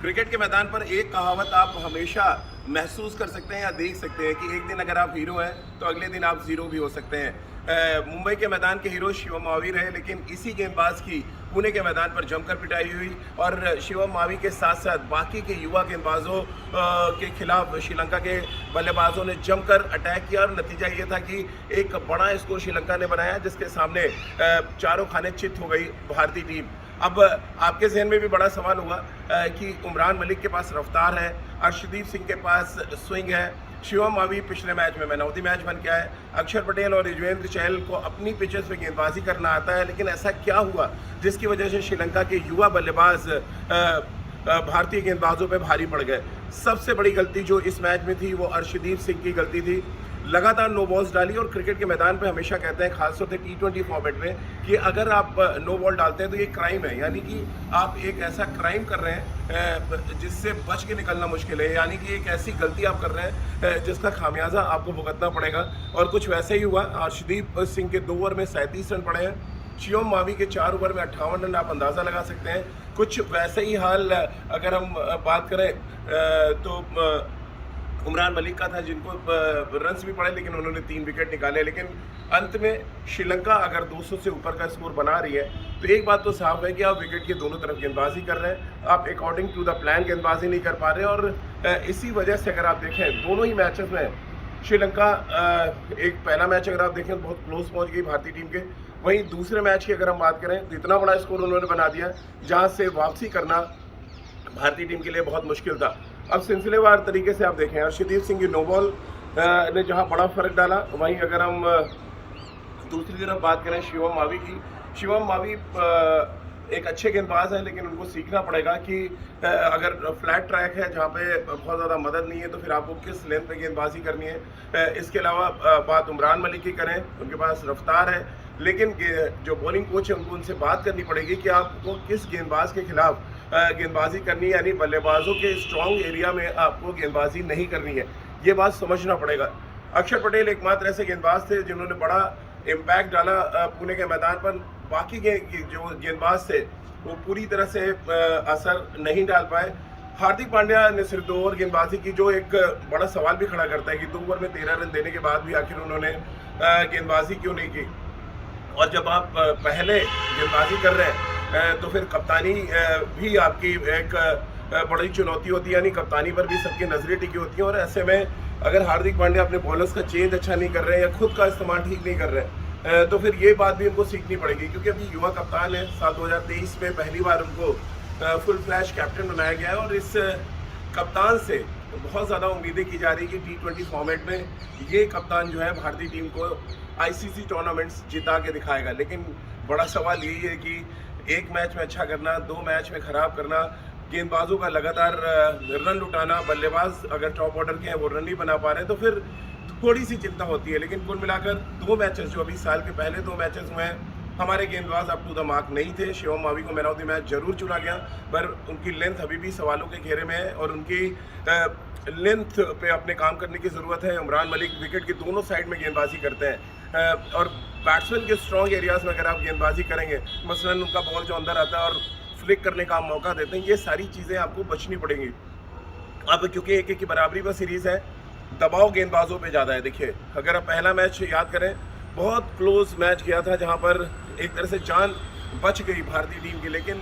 Cricket के मैदान पर एक कहावत आप हमेशा महसूस कर सकते हैं या देख सकते हैं कि एक दिन अगर आप हीरो हैं तो अगले दिन आप ज़ीरो भी हो सकते हैं। मुंबई के मैदान के हीरो शिवम मावी रहे, लेकिन इसी गेंदबाज की पुणे के मैदान पर जमकर पिटाई हुई और शिवम मावी के साथ साथ बाकी के युवा गेंदबाजों के खिलाफ श्रीलंका के बल्लेबाजों ने जमकर अटैक किया और नतीजा ये था कि एक बड़ा स्कोर श्रीलंका ने बनाया, जिसके सामने चारों खाने चित हो गई भारतीय टीम। अब आपके जहन में भी बड़ा सवाल होगा कि उमरान मलिक के पास रफ्तार है, अर्शदीप सिंह के पास स्विंग है, शिवम मावी पिछले मैच में मैन ऑफ द मैच बन के आए, अक्षर पटेल और युजवेंद्र चहल को अपनी पिचेस पे गेंदबाजी करना आता है, लेकिन ऐसा क्या हुआ जिसकी वजह से श्रीलंका के युवा बल्लेबाज भारतीय गेंदबाजों पे भारी पड़ गए। सबसे बड़ी गलती जो इस मैच में थी वो अर्शदीप सिंह की गलती थी। लगातार नो बॉल्स डाली और क्रिकेट के मैदान पे हमेशा कहते हैं, खासतौर से T20 फॉर्मेट में, कि अगर आप नो बॉल डालते हैं तो ये क्राइम है, यानी कि आप एक ऐसा क्राइम कर रहे हैं जिससे बच के निकलना मुश्किल है, यानी कि एक ऐसी गलती आप कर रहे हैं जिसका खामियाजा आपको भुगतना पड़ेगा। और कुछ वैसे ही हुआ। अर्शदीप सिंह के 2 ओवर में 37 रन पड़े हैं, शिवम मावी के 4 ओवर में 58 रन, आप अंदाज़ा लगा सकते हैं। कुछ वैसे ही हाल अगर हम बात करें तो उमरान मलिक का था, जिनको रन्स भी पड़े लेकिन उन्होंने 3 विकेट निकाले। लेकिन अंत में श्रीलंका अगर 200 से ऊपर का स्कोर बना रही है तो एक बात तो साफ है कि आप विकेट के दोनों तरफ गेंदबाजी कर रहे हैं, आप अकॉर्डिंग टू द प्लान गेंदबाजी नहीं कर पा रहे। और इसी वजह से अगर आप देखें दोनों ही मैचेस में श्रीलंका, एक पहला मैच अगर आप देखें बहुत क्लोज पहुंच गई भारतीय टीम के, वहीं दूसरे मैच की अगर हम बात करें तो इतना बड़ा स्कोर उन्होंने बना दिया जहाँ से वापसी करना भारतीय टीम के लिए बहुत मुश्किल था। अब सिलसिलेवार तरीके से आप देखें, अर्शदीप सिंह की नो बॉल ने जहां बड़ा फर्क डाला, वहीं अगर हम दूसरी तरफ बात करें शिवम मावी की, शिवम मावी एक अच्छे गेंदबाज हैं, लेकिन उनको सीखना पड़ेगा कि अगर फ्लैट ट्रैक है जहाँ पे बहुत ज़्यादा मदद नहीं है तो फिर आपको किस लेंथ पे गेंदबाजी करनी है। इसके अलावा बात उमरान मलिक की करें, उनके पास रफ्तार है, लेकिन जो बॉलिंग कोच है उनको उनसे बात करनी पड़ेगी कि आपको किस गेंदबाज के खिलाफ गेंदबाजी करनी है, यानी बल्लेबाजों के स्ट्रॉन्ग एरिया में आपको गेंदबाजी नहीं करनी है, ये बात समझना पड़ेगा। अक्षर पटेल एकमात्र ऐसे गेंदबाज थे जिन्होंने बड़ा इम्पैक्ट डाला पुणे के मैदान पर। बाकी के जो गेंदबाज थे वो पूरी तरह से असर नहीं डाल पाए। हार्दिक पांड्या ने सिर्फ 2 ओवर गेंदबाजी की, जो एक बड़ा सवाल भी खड़ा करता है कि 2 ओवर में 13 रन देने के बाद भी आखिर उन्होंने गेंदबाजी क्यों नहीं की। और जब आप पहले गेंदबाजी कर रहे हैं तो फिर कप्तानी भी आपकी एक बड़ी चुनौती होती है, यानी कप्तानी पर भी सबकी नजरें टिकी होती हैं। और ऐसे में अगर हार्दिक पांड्या अपने बॉलर्स का चेंज अच्छा नहीं कर रहे हैं या खुद का इस्तेमाल ठीक नहीं कर रहे हैं तो फिर ये बात भी उनको सीखनी पड़ेगी, क्योंकि अभी युवा कप्तान है। साल 2023 में पहली बार उनको फुल फ्लैश कैप्टन बनाया गया है और इस कप्तान से बहुत ज़्यादा उम्मीदें की जा रही है कि T20 फॉर्मेट में ये कप्तान जो है भारतीय टीम को ICC टूर्नामेंट्स जिता के दिखाएगा। लेकिन बड़ा सवाल यही है कि एक मैच में अच्छा करना, 2 मैच में ख़राब करना, गेंदबाजों का लगातार रन लुटाना, बल्लेबाज अगर टॉप ऑर्डर के हैं वो रन नहीं बना पा रहे हैं तो फिर थोड़ी सी चिंता होती है। लेकिन कुल मिलाकर 2 मैचेस जो अभी साल के पहले 2 मैचेस हुए हैं, हमारे गेंदबाज अप टू द मार्क नहीं थे। शिवम मावी को मैन ऑफ द मैच जरूर चुना गया, पर उनकी लेंथ अभी भी सवालों के घेरे में है और उनकी लेंथ पे अपने काम करने की ज़रूरत है। उमरान मलिक विकेट की दोनों साइड में गेंदबाजी करते हैं और बैट्समैन के स्ट्रॉन्ग एरियाज़ में अगर आप गेंदबाजी करेंगे, मसलन उनका बॉल जो अंदर आता है और फ्लिक करने का मौका देते हैं, ये सारी चीज़ें आपको बचनी पड़ेंगी। अब क्योंकि 1-1 की बराबरी पर सीरीज़ है, दबाव गेंदबाजों पे ज़्यादा है। देखिए, अगर आप पहला मैच याद करें, बहुत क्लोज मैच गया था जहाँ पर एक तरह से जान बच गई भारतीय टीम की, लेकिन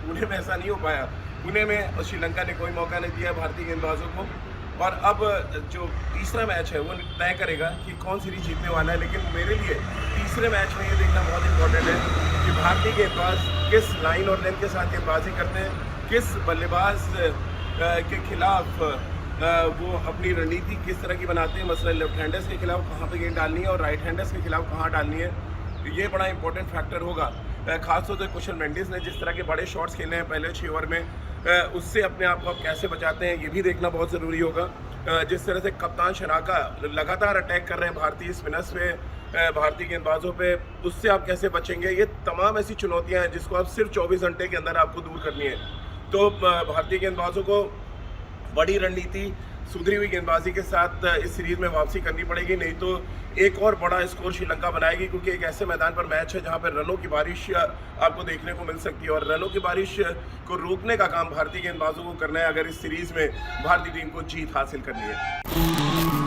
पुणे में ऐसा नहीं हो पाया। पुणे में श्रीलंका ने कोई मौका नहीं दिया भारतीय गेंदबाजों को। और अब जो तीसरा मैच है वो तय करेगा कि कौन सीरीज जीतने वाला है। लेकिन मेरे लिए तीसरे मैच में ये देखना बहुत इंपॉर्टेंट है कि भारतीय गेंदबाज किस लाइन और लेंथ के साथ गेंदबाजी करते हैं, किस बल्लेबाज के खिलाफ वो अपनी रणनीति किस तरह की बनाते हैं, मसलन लेफ्ट हैंडर्स के खिलाफ कहाँ पे गेंद डालनी है और राइट हैंडर्स के खिलाफ कहाँ डालनी है। ये बड़ा इंपॉर्टेंट फैक्टर होगा। खासतौर से कुशल मेंडिस ने जिस तरह के बड़े शॉट्स खेले हैं पहले 6 ओवर में, उससे अपने आप को आप कैसे बचाते हैं ये भी देखना बहुत ज़रूरी होगा। जिस तरह से कप्तान शनाका लगातार अटैक कर रहे हैं भारतीय स्पिनर्स पे, भारतीय गेंदबाजों पे, उससे आप कैसे बचेंगे। ये तमाम ऐसी चुनौतियाँ हैं जिसको आप सिर्फ 24 घंटे के अंदर आपको दूर करनी है। तो भारतीय गेंदबाजों को बड़ी रणनीति सुधरी हुई गेंदबाजी के साथ इस सीरीज में वापसी करनी पड़ेगी, नहीं तो एक और बड़ा स्कोर श्रीलंका बनाएगी, क्योंकि एक ऐसे मैदान पर मैच है जहां पर रनों की बारिश आपको देखने को मिल सकती है और रनों की बारिश को रोकने का काम भारतीय गेंदबाजों को करना है अगर इस सीरीज में भारतीय टीम को जीत हासिल करनी है।